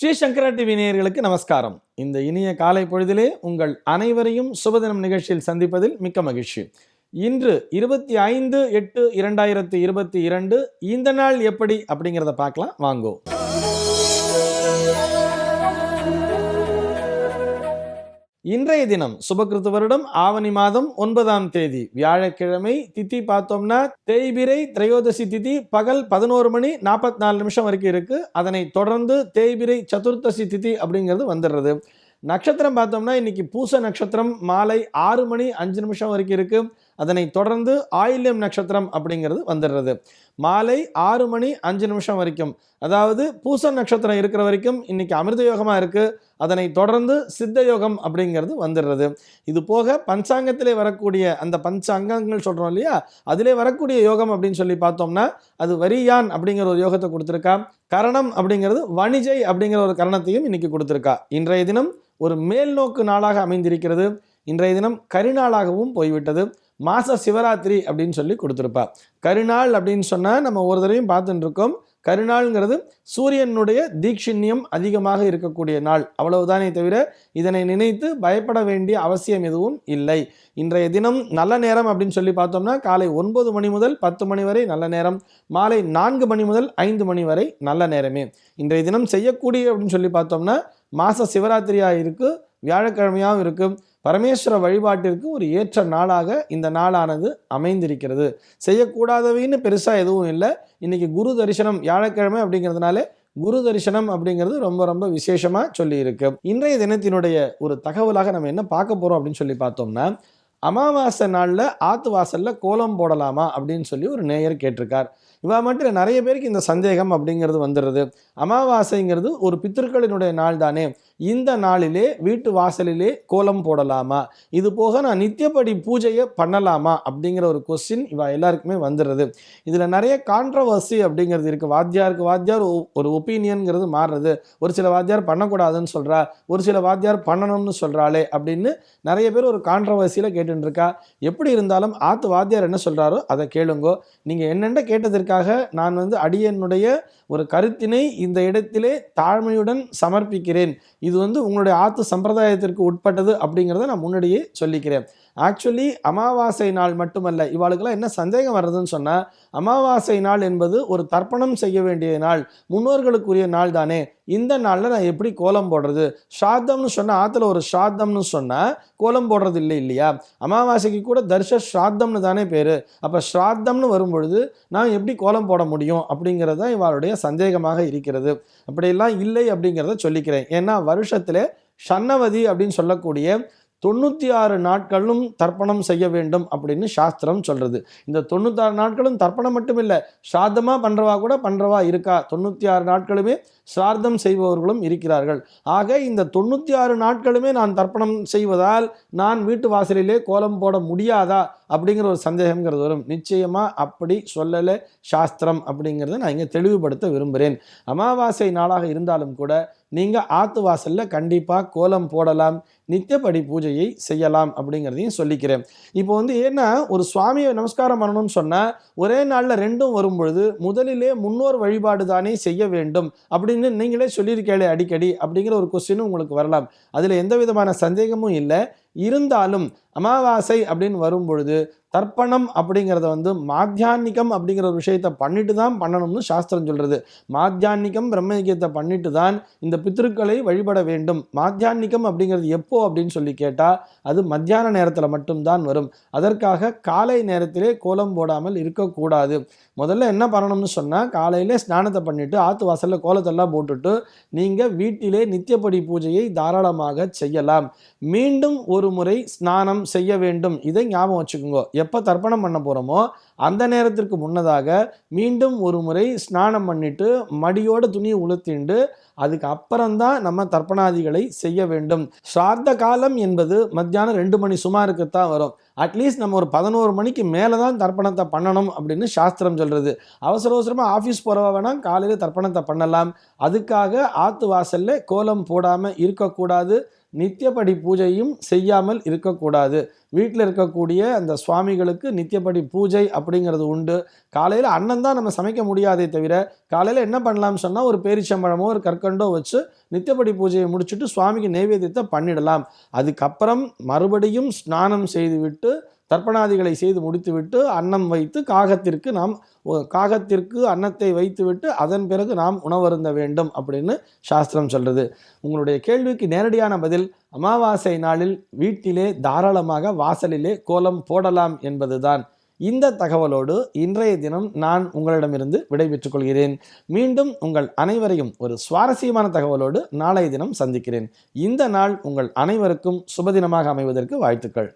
ஸ்ரீ சங்கரா TV நேயர்களுக்கு நமஸ்காரம். இந்த இனிய காலை பொழுதிலே உங்கள் அனைவரையும் சுபதினம் நிகழ்ச்சியில் சந்திப்பதில் மிக்க மகிழ்ச்சி. இன்று 25/8/2022 இந்த நாள் எப்படி அப்படிங்கிறத பார்க்கலாம் வாங்கோ. இன்றைய தினம் சுபகிருத்து வருடம் ஆவணி மாதம் 9ஆம் தேதி வியாழக்கிழமை. திதி பார்த்தோம்னா தேய்பிரை திரையோதசி திதி பகல் 11:44 வரைக்கும் இருக்கு. அதனை தொடர்ந்து தேய்பிரை சதுர்த்தசி திதி அப்படிங்கிறது வந்துடுறது. நட்சத்திரம் பார்த்தோம்னா இன்னைக்கு பூச நட்சத்திரம் மாலை 6:05 வரைக்கும் இருக்கு. அதனை தொடர்ந்து ஆயில்யம் நட்சத்திரம் அப்படிங்கிறது வந்துடுறது. மாலை 6:05 வரைக்கும், அதாவது பூச நட்சத்திரம் இருக்கிற வரைக்கும் இன்னைக்கு அமிர்த யோகமா இருக்கு. அதனை தொடர்ந்து சித்த யோகம் அப்படிங்கிறது வந்துடுறது. இது போக பஞ்சாங்கத்திலே வரக்கூடிய அந்த பஞ்சாங்கங்கள் சொல்றோம் இல்லையா, அதிலே வரக்கூடிய யோகம் அப்படின்னு சொல்லி பார்த்தோம்னா அது வரியான் அப்படிங்கிற ஒரு யோகத்தை கொடுத்துருக்கா. கரணம் அப்படிங்கிறது வணிஜை அப்படிங்கிற ஒரு கரணத்தையும் இன்னைக்கு கொடுத்துருக்கா. இன்றைய தினம் ஒரு மேல் நோக்கு நாளாக அமைந்திருக்கிறது. இன்றைய தினம் கரிநாளாகவும் போய்விட்டது. மாச சிவராத்திரி அப்படின்னு சொல்லி கொடுத்துருப்பா. கரிநாள் அப்படின்னு சொன்னால் நம்ம ஒரு தடவையும் பார்த்துட்டு இருக்கோம். கரிநாள்ங்கிறது சூரியனுடைய தீட்சிண்யம் அதிகமாக இருக்கக்கூடிய நாள், அவ்வளவுதானே தவிர இதனை நினைத்து பயப்பட வேண்டிய அவசியம் எதுவும் இல்லை. இன்றைய தினம் நல்ல நேரம் அப்படின்னு சொல்லி பார்த்தோம்னா காலை 9 மணி முதல் 10 மணி வரை நல்ல நேரம், மாலை 4 மணி முதல் 5 மணி வரை நல்ல நேரமே. இன்றைய தினம் செய்யக்கூடிய அப்படின்னு சொல்லி பார்த்தோம்னா மாச சிவராத்திரியாக இருக்கு, வியாழக்கிழமையாகவும் இருக்கு. பரமேஸ்வர வழிபாட்டிற்கு ஒரு ஏற்ற நாளாக இந்த நாளானது அமைந்திருக்கிறது. செய்யக்கூடாதவைன்னு பெருசாக எதுவும் இல்லை. இன்னைக்கு குரு தரிசனம் வியாழக்கிழமை அப்படிங்கிறதுனால குரு தரிசனம் அப்படிங்கிறது ரொம்ப ரொம்ப விசேஷமாக சொல்லி இருக்கு. இன்றைய தினத்தினுடைய ஒரு தகவலாக நம்ம என்ன பார்க்க போகிறோம் அப்படின்னு சொல்லி பார்த்தோம்னா, அமாவாசை நாளில் ஆத்து வாசலில் கோலம் போடலாமா அப்படின்னு சொல்லி ஒரு நேயர் கேட்டிருக்கார். இவா மட்டும் நிறைய பேருக்கு இந்த சந்தேகம் அப்படிங்கிறது வந்துடுது. அமாவாசைங்கிறது ஒரு பித்திருக்களினுடைய நாள் தானே, இந்த நாளிலே வீட்டு வாசலிலே கோலம் போடலாமா, இது போக நான் நித்தியப்படி பூஜையை பண்ணலாமா அப்படிங்கிற ஒரு கொஸ்டின் இவா எல்லாருக்குமே வந்துடுறது. இதில் நிறைய கான்ட்ரவர்சி அப்படிங்கிறது இருக்குது. வாத்தியாருக்கு வாத்தியார் ஒரு ஒப்பீனியன்கிறது மாறுறது. ஒரு சில வாத்தியார் பண்ணக்கூடாதுன்னு சொல்கிறா, ஒரு சில வாத்தியார் பண்ணணும்னு சொல்கிறாளே அப்படின்னு நிறைய பேர் ஒரு கான்ட்ரவர்சியில் கேட்டுருக்கா. எப்படி இருந்தாலும் ஆத்து வாத்தியார் என்ன சொல்கிறாரோ அதை கேளுங்கோ. நீங்கள் என்னென்ன கேட்டதற்காக நான் அடியனுடைய ஒரு கருத்தினை இந்த இடத்திலே தாழ்மையுடன் சமர்ப்பிக்கிறேன். இது உங்களுடைய ஆத்து சம்பிரதாயத்திற்கு உட்பட்டது அப்படிங்கிறத நான் முன்னாடியே சொல்லிக்கிறேன். ஆக்சுவலி அமாவாசை நாள் மட்டுமல்ல, இவாளுக்கெல்லாம் என்ன சந்தேகம் வர்றதுன்னு சொன்னால், அமாவாசை நாள் என்பது ஒரு தர்ப்பணம் செய்ய வேண்டிய நாள், முன்னோர்களுக்குரிய நாள் தானே. இந்த நாளில் நான் எப்படி கோலம் போடுறது? ஸ்ராத்தம்னு சொன்னால் ஆற்றுல ஒரு ஸ்ராத்தம்னு சொன்னால் கோலம் போடுறது இல்லை இல்லையா? அமாவாசைக்கு கூட தர்ஷ ஸ்ராத்தம்னு தானே பேர். அப்போ ஸ்ராத்தம்னு வரும்பொழுது நான் எப்படி கோலம் போட முடியும் அப்படிங்கிறது தான் இவளுடைய சந்தேகமாக இருக்கிறது. அப்படியெல்லாம் இல்லை அப்படிங்கிறத சொல்லிக்கிறேன். ஏன்னா வருஷத்தில் ஷன்னவதி அப்படின்னு சொல்லக்கூடிய 96 நாட்களும் தர்ப்பணம் செய்ய வேண்டும் அப்படின்னு சாஸ்திரம் சொல்றது. இந்த 96 நாட்களும் தர்ப்பணம் மட்டும் இல்லை, ஸ்ராத்தமா பண்றவா கூட பண்றவா இருக்கா. 96 நாட்களுமே ஸ்ரார்த்தம் செய்பவர்களும் இருக்கிறார்கள். ஆக இந்த 96 நாட்களுமே நான் தர்ப்பணம் செய்வதால் நான் வீட்டு வாசலிலே கோலம் போட முடியாதா அப்படிங்கிற ஒரு சந்தேகங்கிறது வரும். நிச்சயமா அப்படி சொல்லலை சாஸ்திரம் அப்படிங்கிறத நான் இங்கே தெளிவுபடுத்த விரும்புகிறேன். அமாவாசை நாளாக இருந்தாலும் கூட நீங்கள் ஆத்து வாசலில் கண்டிப்பாக கோலம் போடலாம், நித்தியப்படி பூஜையை செய்யலாம் அப்படிங்கிறதையும் சொல்லிக்கிறேன். இப்போ ஏன்னா ஒரு சுவாமியை நமஸ்காரம் பண்ணணும்னு சொன்னால் ஒரே நாளில் ரெண்டும் வரும்பொழுது முதலிலே முன்னோர் வழிபாடு தானே செய்ய வேண்டும் அப்படின்னு நீங்களே சொல்லியிருக்கே அடிக்கடி அப்படிங்கிற ஒரு கொஸ்டினும் உங்களுக்கு வரலாம். அதில் எந்த விதமான சந்தேகமும் இல்லை. இருந்தாலும் அமாவாசை அப்படின்னு வரும்பொழுது தர்ப்பணம் அப்படிங்கிறத மாத்தியான்னிகம் அப்படிங்கிற ஒரு விஷயத்தை பண்ணிட்டு தான் பண்ணணும்னு சாஸ்திரம் சொல்றது. மாத்தியான்னிகம் பிரம்மயஜ்யத்தை பண்ணிட்டு தான் இந்த பித்ருக்களை வழிபட வேண்டும். மாத்தியான்னிகம் அப்படிங்கிறது எப்போ அப்படின்னு சொல்லி கேட்டால் அது மத்தியான நேரத்தில் மட்டும்தான் வரும். அதற்காக காலை நேரத்திலே கோலம் போடாமல் இருக்கக்கூடாது. முதல்ல என்ன பண்ணணும்னு சொன்னால், காலையிலே ஸ்நானத்தை பண்ணிட்டு ஆத்து வாசலில் கோலத்தெல்லாம் போட்டுட்டு நீங்கள் வீட்டிலே நித்தியப்படி பூஜையை தாராளமாக செய்யலாம். மீண்டும் ஒரு முறை ஸ்நானம் செய்ய வேண்டும். இதை ஞாபகம் வச்சுக்கோங்க. எப்போ தர்ப்பணம் பண்ண போகிறோமோ அந்த நேரத்திற்கு முன்னதாக மீண்டும் ஒரு முறை ஸ்நானம் பண்ணிட்டு மடியோட துணியை உளுத்திண்டு அதுக்கு அப்புறம்தான் நம்ம தர்ப்பணாதிகளை செய்ய வேண்டும். ஸ்ராத்த காலம் என்பது மத்தியானம் 2 மணி சுமாருக்குத்தான் வரும். அட்லீஸ்ட் நம்ம ஒரு 11 மணிக்கு மேலே தான் தர்ப்பணத்தை பண்ணணும் அப்படின்னு சாஸ்திரம் சொல்கிறது. அவசர அவசரமாக ஆஃபீஸ் போகிறவா வேணால் காலையில் தர்ப்பணத்தை பண்ணலாம். அதுக்காக ஆத்து வாசலில் கோலம் போடாமல் இருக்கக்கூடாது. நித்தியப்படி பூஜையும் செய்யாமல் இருக்கக்கூடாது. வீட்டில் இருக்கக்கூடிய அந்த சுவாமிகளுக்கு நித்தியப்படி பூஜை அப்படிங்கிறது உண்டு. காலையில் அன்னம் தான் நம்ம சமைக்க முடியாதே தவிர, காலையில் என்ன பண்ணலாம்னு சொன்னால் ஒரு பேரிச்சம்பழமோ ஒரு கற்கண்டோ வச்சு நித்தியப்படி பூஜையை முடிச்சுட்டு சுவாமிக்கு நைவேத்தியத்தை பண்ணிடலாம். அதுக்கப்புறம் மறுபடியும் ஸ்நானம் செய்துவிட்டு தர்ப்பணாதிகளை செய்து முடித்துவிட்டு அன்னம் வைத்து காகத்திற்கு அன்னத்தை வைத்துவிட்டு அதன் பிறகு நாம் உணவருந்த வேண்டும் அப்படின்னு சாஸ்திரம் சொல்றது. உங்களுடைய கேள்விக்கு நேரடியான பதில், அமாவாசை நாளில் வீட்டிலே தாராளமாக வாசலிலே கோலம் போடலாம் என்பதுதான். இந்த தகவலோடு இன்றைய தினம் நான் உங்களிடமிருந்து விடைபெற்றுக் கொள்கிறேன். மீண்டும் உங்கள் அனைவரையும் ஒரு சுவாரஸ்யமான தகவலோடு நாளைய தினம் சந்திக்கிறேன். இந்த நாள் உங்கள் அனைவருக்கும் சுபதினமாக அமைவதற்கு வாழ்த்துக்கள்.